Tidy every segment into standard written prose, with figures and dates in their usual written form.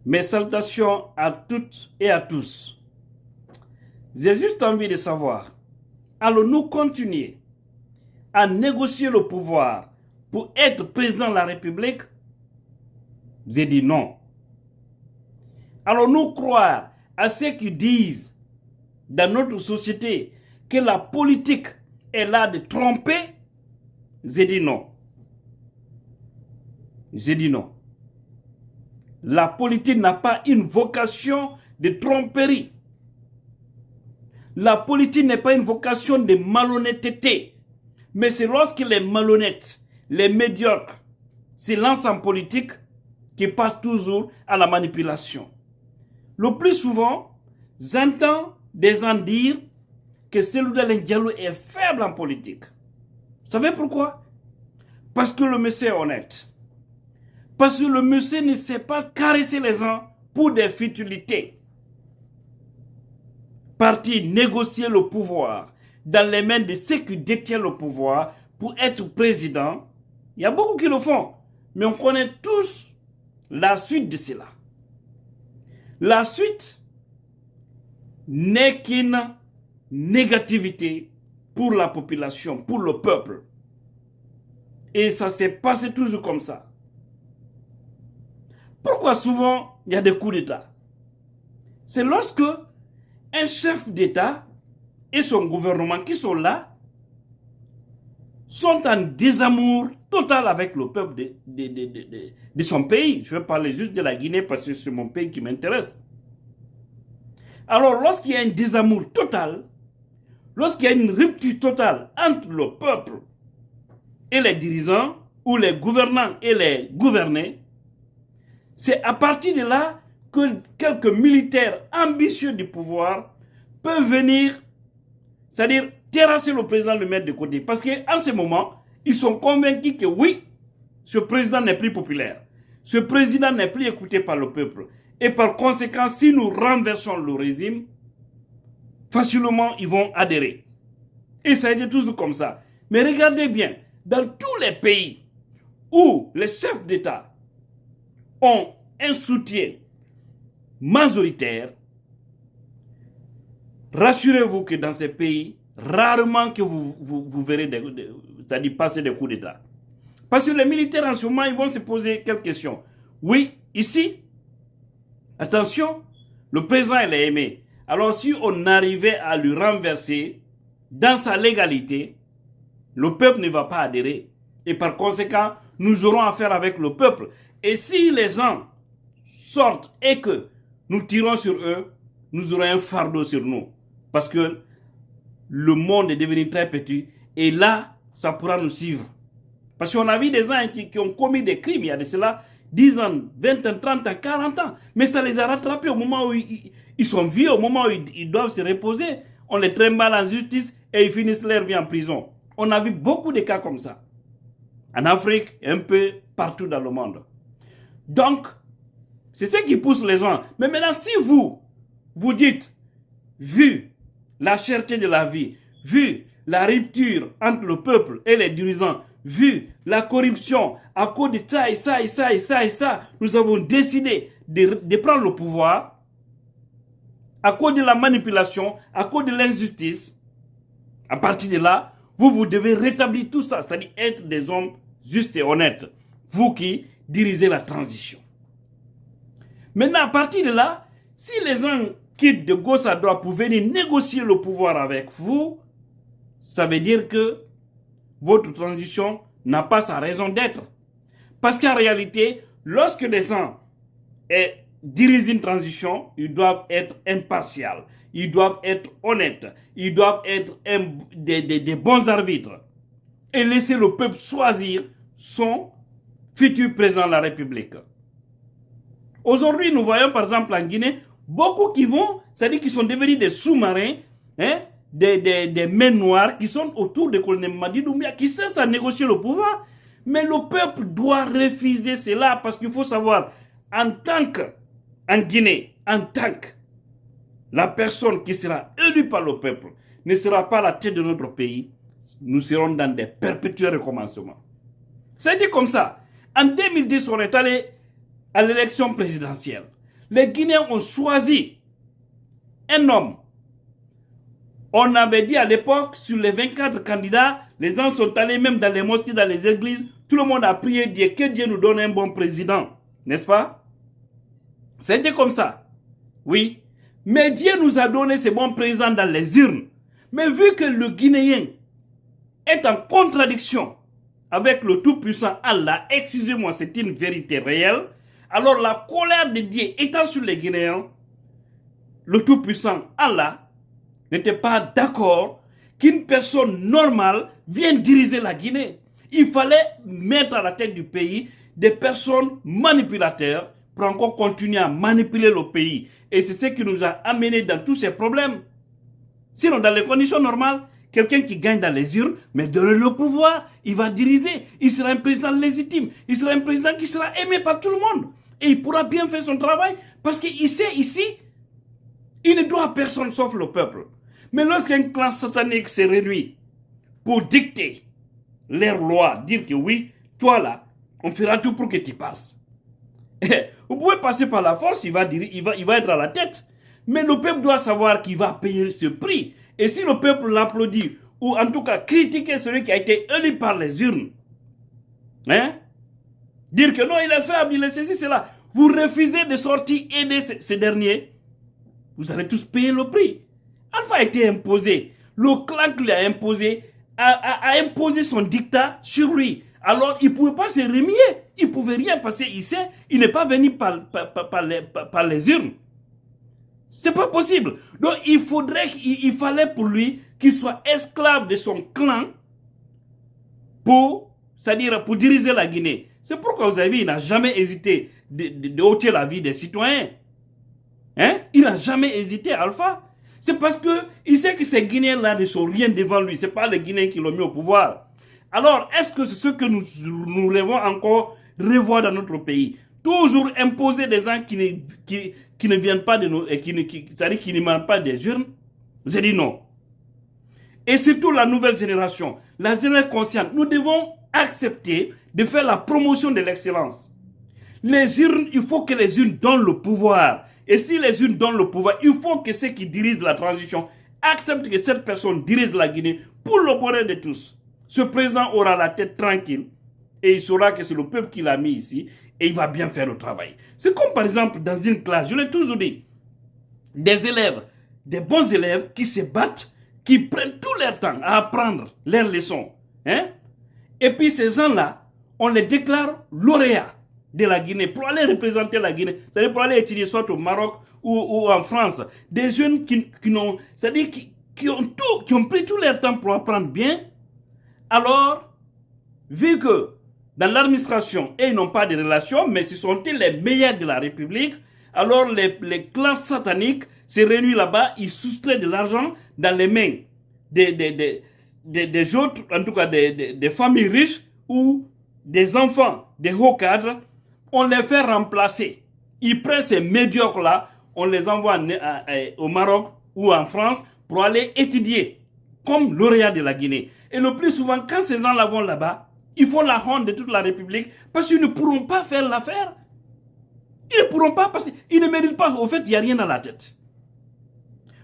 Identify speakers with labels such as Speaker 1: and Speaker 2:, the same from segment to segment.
Speaker 1: Mes salutations à toutes et à tous. J'ai juste envie de savoir, allons-nous continuer à négocier le pouvoir pour être président de la République? J'ai dit non. Allons-nous croire à ceux qui disent dans notre société que la politique est là de tromper? J'ai dit non. J'ai dit non. La politique n'a pas une vocation de tromperie. La politique n'est pas une vocation de malhonnêteté. Mais c'est lorsque les malhonnêtes, les médiocres, se lancent en politique qu'ils passent toujours à la manipulation. Le plus souvent, j'entends des gens dire que Cellou Dalein Diallo est faible en politique. Vous savez pourquoi? Parce que le monsieur est honnête. Parce que le monsieur ne sait pas caresser les gens pour des futilités. Parti négocier le pouvoir dans les mains de ceux qui détiennent le pouvoir pour être président. Il y a beaucoup qui le font. Mais on connaît tous la suite de cela. La suite n'est qu'une négativité pour la population, pour le peuple. Et ça s'est passé toujours comme ça. Pourquoi souvent il y a des coups d'État? C'est lorsque un chef d'État et son gouvernement qui sont là sont en désamour total avec le peuple de son pays. Je vais parler juste de la Guinée parce que c'est mon pays qui m'intéresse. Alors lorsqu'il y a un désamour total, lorsqu'il y a une rupture totale entre le peuple et les dirigeants, ou les gouvernants et les gouvernés, c'est à partir de là que quelques militaires ambitieux du pouvoir peuvent venir, c'est-à-dire terrasser le président, le mettre de côté. Parce qu'en ce moment, ils sont convaincus que oui, ce président n'est plus populaire. Ce président n'est plus écouté par le peuple. Et par conséquent, si nous renversons le régime, facilement, ils vont adhérer. Et ça a été toujours comme ça. Mais regardez bien, dans tous les pays où les chefs d'État ont un soutien majoritaire, rassurez-vous que dans ces pays, rarement que vous verrez c'est-à-dire passer des coups d'État. Parce que les militaires en ce moment, ils vont se poser quelques questions. Oui, ici, attention, le président il est aimé. Alors si on arrivait à lui renverser dans sa légalité, le peuple ne va pas adhérer. Et par conséquent, nous aurons affaire avec le peuple. Et si les gens sortent et que nous tirons sur eux, nous aurons un fardeau sur nous. Parce que le monde est devenu très petit. Et là, ça pourra nous suivre. Parce qu'on a vu des gens qui ont commis des crimes. Il y a de cela 10 ans, 20 ans, 30 ans, 40 ans. Mais ça les a rattrapés au moment où ils sont vieux, au moment où ils doivent se reposer. On les trimballe en justice et ils finissent leur vie en prison. On a vu beaucoup de cas comme ça. En Afrique, un peu partout dans le monde. Donc, c'est ce qui pousse les gens. Mais maintenant, si vous dites, vu la cherté de la vie, vu la rupture entre le peuple et les dirigeants, vu la corruption, à cause de ça et ça et ça et ça et ça, nous avons décidé de prendre le pouvoir, à cause de la manipulation, à cause de l'injustice. À partir de là, vous devez rétablir tout ça, c'est-à-dire être des hommes justes et honnêtes. Vous qui dirigez la transition. Maintenant, à partir de là, si les gens quittent de gauche à droite pour venir négocier le pouvoir avec vous, ça veut dire que votre transition n'a pas sa raison d'être. Parce qu'en réalité, lorsque les gens dirigent une transition, ils doivent être impartials, ils doivent être honnêtes, ils doivent être des bons arbitres et laisser le peuple choisir son futur président de la République. Aujourd'hui, nous voyons par exemple en Guinée, beaucoup qui vont, c'est-à-dire qui sont devenus des sous-marins, des mains noires qui sont autour de colonel Mamadi Doumbouya, qui cessent à négocier le pouvoir. Mais le peuple doit refuser cela parce qu'il faut savoir, en Guinée, en tant que la personne qui sera élue par le peuple ne sera pas à la tête de notre pays, nous serons dans des perpétuels recommencements. Ça a été comme ça. En 2010, on est allé à l'élection présidentielle. Les Guinéens ont choisi un homme. On avait dit à l'époque, sur les 24 candidats, les gens sont allés même dans les mosquées, dans les églises. Tout le monde a prié Dieu, que Dieu nous donne un bon président. N'est-ce pas? C'était comme ça. Oui. Mais Dieu nous a donné ce bon président dans les urnes. Mais vu que le Guinéen est en contradiction avec le Tout-Puissant Allah, excusez-moi, c'est une vérité réelle, alors la colère de Dieu étant sur les Guinéens, le Tout-Puissant Allah n'était pas d'accord qu'une personne normale vienne diriger la Guinée. Il fallait mettre à la tête du pays des personnes manipulateurs pour encore continuer à manipuler le pays. Et c'est ce qui nous a amenés dans tous ces problèmes. Sinon, dans les conditions normales, quelqu'un qui gagne dans les urnes, mais donne le pouvoir, il va diriger. Il sera un président légitime. Il sera un président qui sera aimé par tout le monde. Et il pourra bien faire son travail parce qu'il sait ici, il ne doit à personne sauf le peuple. Mais lorsqu'un clan satanique se réunit pour dicter leurs lois, dire que oui, toi là, on fera tout pour que tu passes. Vous pouvez passer par la force, il va être à la tête. Mais le peuple doit savoir qu'il va payer ce prix. Et si le peuple l'applaudit, ou en tout cas critiquer celui qui a été élu par les urnes, hein? Dire que non, il est faible, il est ceci, cela. Vous refusez de sortir aider ces derniers, vous allez tous payer le prix. Alpha a été imposé. Le clan qui l'a imposé a imposé son dictat sur lui. Alors, il ne pouvait pas se remuer. Il ne pouvait rien passer ici. Il n'est pas venu par les urnes. C'est pas possible. Donc, il fallait pour lui qu'il soit esclave de son clan c'est-à-dire pour diriger la Guinée. C'est pourquoi vous avez vu, il n'a jamais hésité de ôter la vie des citoyens. Hein? Il n'a jamais hésité, Alpha. C'est parce qu'il sait que ces Guinéens-là ne sont rien devant lui. Ce n'est pas les Guinéens qui l'ont mis au pouvoir. Alors, est-ce que c'est ce que nous rêvons encore revoir dans notre pays? Toujours imposer des gens qui ne viennent pas de nous, c'est-à-dire qui ne manquent pas des urnes? J'ai dit non. Et surtout la nouvelle génération, la génération consciente, nous devons accepter de faire la promotion de l'excellence. Les urnes, il faut que les urnes donnent le pouvoir. Et si les urnes donnent le pouvoir, il faut que ceux qui dirigent la transition acceptent que cette personne dirige la Guinée pour le bonheur de tous. Ce président aura la tête tranquille et il saura que c'est le peuple qui l'a mis ici et il va bien faire le travail. C'est comme par exemple dans une classe, je l'ai toujours dit, des élèves, des bons élèves qui se battent, qui prennent tout leur temps à apprendre leurs leçons. Hein? Et puis ces gens-là, on les déclare lauréats de la Guinée pour aller représenter la Guinée, c'est-à-dire pour aller étudier soit au Maroc ou en France. Des jeunes qui ont pris tout leur temps pour apprendre bien. Alors, vu que dans l'administration, ils n'ont pas de relations, mais ce sont les meilleurs de la République, alors les clans sataniques se réunissent là-bas, ils soustraient de l'argent dans les mains des autres, en tout cas des familles riches ou des enfants, des hauts cadres, on les fait remplacer. Ils prennent ces médiocres-là, on les envoie au Maroc ou en France pour aller étudier comme lauréats de la Guinée. Et le plus souvent, quand ces gens-là vont là-bas, ils font la honte de toute la République parce qu'ils ne pourront pas faire l'affaire. Ils ne pourront pas parce qu'ils ne méritent pas. Au fait, il n'y a rien dans la tête.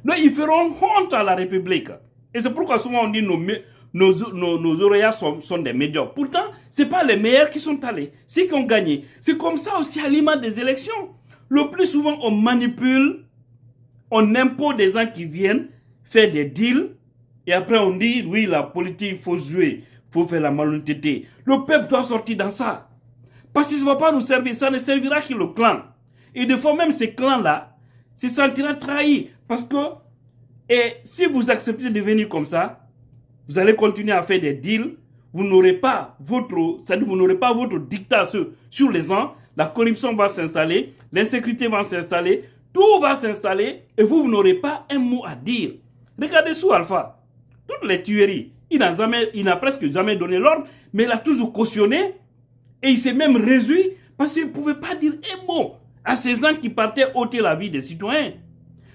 Speaker 1: Donc, ils feront honte à la République. Et c'est pourquoi souvent on dit nos lauréats sont des médiocres. Pourtant, ce n'est pas les meilleurs qui sont allés. Ceux qui ont gagné. C'est comme ça aussi à l'image des élections. Le plus souvent, on manipule, on impose des gens qui viennent faire des deals. Et après, on dit, oui, la politique, il faut jouer. Il faut faire la malhonnêteté. Le peuple doit sortir dans ça. Parce que ça ne va pas nous servir. Ça ne servira que le clan. Et des fois, même ces clans-là se sentiront trahis. Parce que, et si vous acceptez de venir comme ça, vous allez continuer à faire des deals. Vous n'aurez pas votre dictat sur les gens. La corruption va s'installer. L'insécurité va s'installer. Tout va s'installer. Et vous n'aurez pas un mot à dire. Regardez sous Alpha. Toutes les tueries. Il n'a presque jamais donné l'ordre. Mais il a toujours cautionné. Et il s'est même réjoui. Parce qu'il ne pouvait pas dire un mot à ces gens qui partaient ôter la vie des citoyens.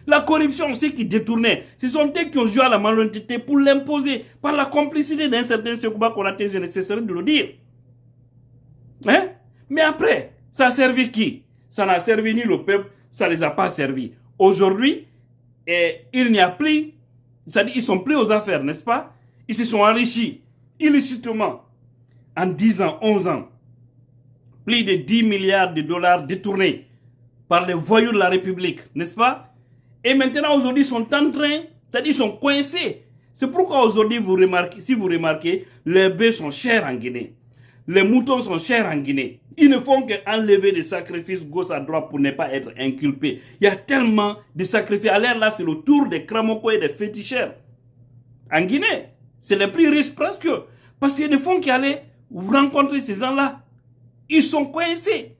Speaker 1: La corruption, ceux qui détournaient, ce sont eux qui ont joué à la malhonnêteté pour l'imposer par la complicité d'un certain Sekouba Konaté, je ne cesserai de le dire. Hein? Mais après, ça a servi qui? Ça n'a servi ni le peuple, ça ne les a pas servis. Aujourd'hui, il n'y a plus, c'est-à-dire ils sont plus aux affaires, n'est-ce pas? Ils se sont enrichis illicitement en 10 ans, 11 ans. Plus de 10 milliards de dollars détournés par les voyous de la République, n'est-ce pas? Et maintenant, aujourd'hui, ils sont en train, c'est-à-dire ils sont coincés. C'est pourquoi aujourd'hui, si vous remarquez, les bœufs sont chers en Guinée. Les moutons sont chers en Guinée. Ils ne font qu'enlever des sacrifices gauche à droite pour ne pas être inculpés. Il y a tellement de sacrifices. Alors là, c'est le tour des cramocos et des féticheurs. En Guinée, c'est les plus riches presque. Parce qu'il y a des fonds qui allaient rencontrer ces gens-là. Ils sont coincés.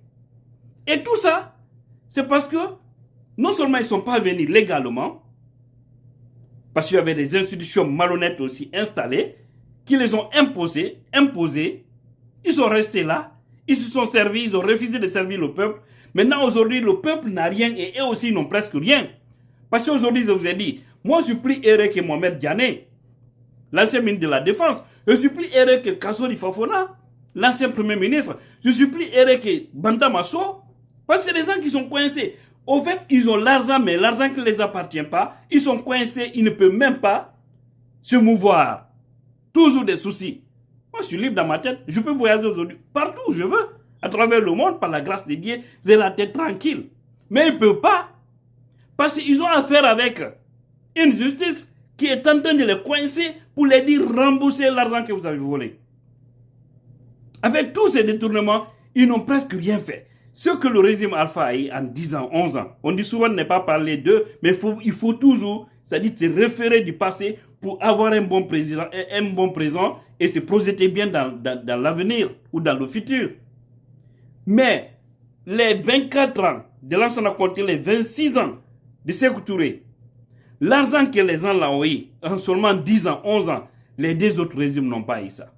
Speaker 1: Et tout ça, c'est parce que non seulement ils ne sont pas venus légalement, parce qu'il y avait des institutions malhonnêtes aussi installées, qui les ont imposées. Ils sont restés là, ils se sont servis, ils ont refusé de servir le peuple. Maintenant, aujourd'hui, le peuple n'a rien et eux aussi n'ont presque rien. Parce qu'aujourd'hui, je vous ai dit, moi je suis plus heureux que Mohamed Diané, l'ancien ministre de la Défense. Je suis plus heureux que Kassori Fofana, l'ancien premier ministre. Je suis plus heureux que Banda Masso, parce que c'est des gens qui sont coincés. Au fait, ils ont l'argent, mais l'argent qui ne les appartient pas. Ils sont coincés, ils ne peuvent même pas se mouvoir. Toujours des soucis. Moi, je suis libre dans ma tête. Je peux voyager aujourd'hui partout où je veux. À travers le monde, par la grâce de Dieu, j'ai la tête tranquille. Mais ils ne peuvent pas. Parce qu'ils ont affaire avec une justice qui est en train de les coincer pour les dire rembourser l'argent que vous avez volé. Avec tous ces détournements, ils n'ont presque rien fait. Ce que le régime Alpha a eu en 10 ans, 11 ans, on dit souvent de ne pas parler d'eux, mais il faut toujours, c'est-à-dire se référer du passé pour avoir un bon présent et se projeter bien dans l'avenir ou dans le futur. Mais les 24 ans de l'ancien compté, les 26 ans de Sékou Touré, l'argent que les gens ont eu en seulement 10 ans, 11 ans, les deux autres régimes n'ont pas eu ça.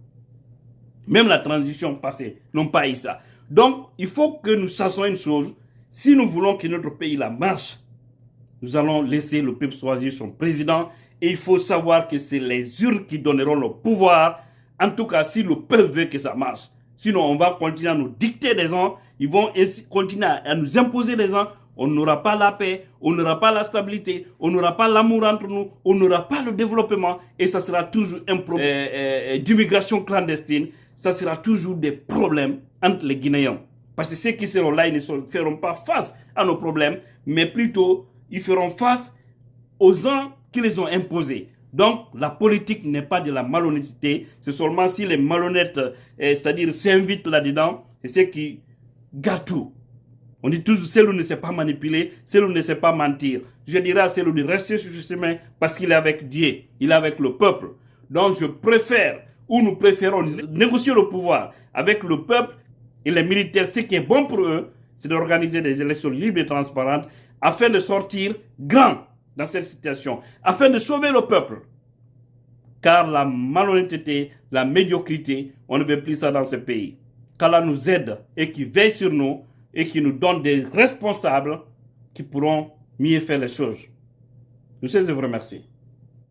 Speaker 1: Même la transition passée n'ont pas eu ça. Donc, il faut que nous sachions une chose. Si nous voulons que notre pays la marche, nous allons laisser le peuple choisir son président. Et il faut savoir que c'est les urnes qui donneront le pouvoir. En tout cas, si le peuple veut que ça marche. Sinon, on va continuer à nous dicter des gens. Ils vont continuer à nous imposer des gens. On n'aura pas la paix, on n'aura pas la stabilité, on n'aura pas l'amour entre nous, on n'aura pas le développement. Et ça sera toujours un problème d'immigration clandestine. Ça sera toujours des problèmes entre les Guinéens. Parce que ceux qui seront là, ils ne feront pas face à nos problèmes, mais plutôt, ils feront face aux gens qui les ont imposés. Donc, la politique n'est pas de la malhonnêteté. C'est seulement si les malhonnêtes, c'est-à-dire s'invitent là-dedans, et ceux qui gâtent tout. On dit toujours, celui qui ne sait pas manipuler, celui qui ne sait pas mentir. Je dirais à celui de rester sur ce chemin parce qu'il est avec Dieu, il est avec le peuple. Donc, je préfère, ou nous préférons négocier le pouvoir avec le peuple et les militaires. Ce qui est bon pour eux, c'est d'organiser des élections libres et transparentes afin de sortir grand dans cette situation, afin de sauver le peuple. Car la malhonnêteté, la médiocrité, on ne veut plus ça dans ce pays. Qu'Allah nous aide et qui veille sur nous et qui nous donne des responsables qui pourront mieux faire les choses. Je vous remercie.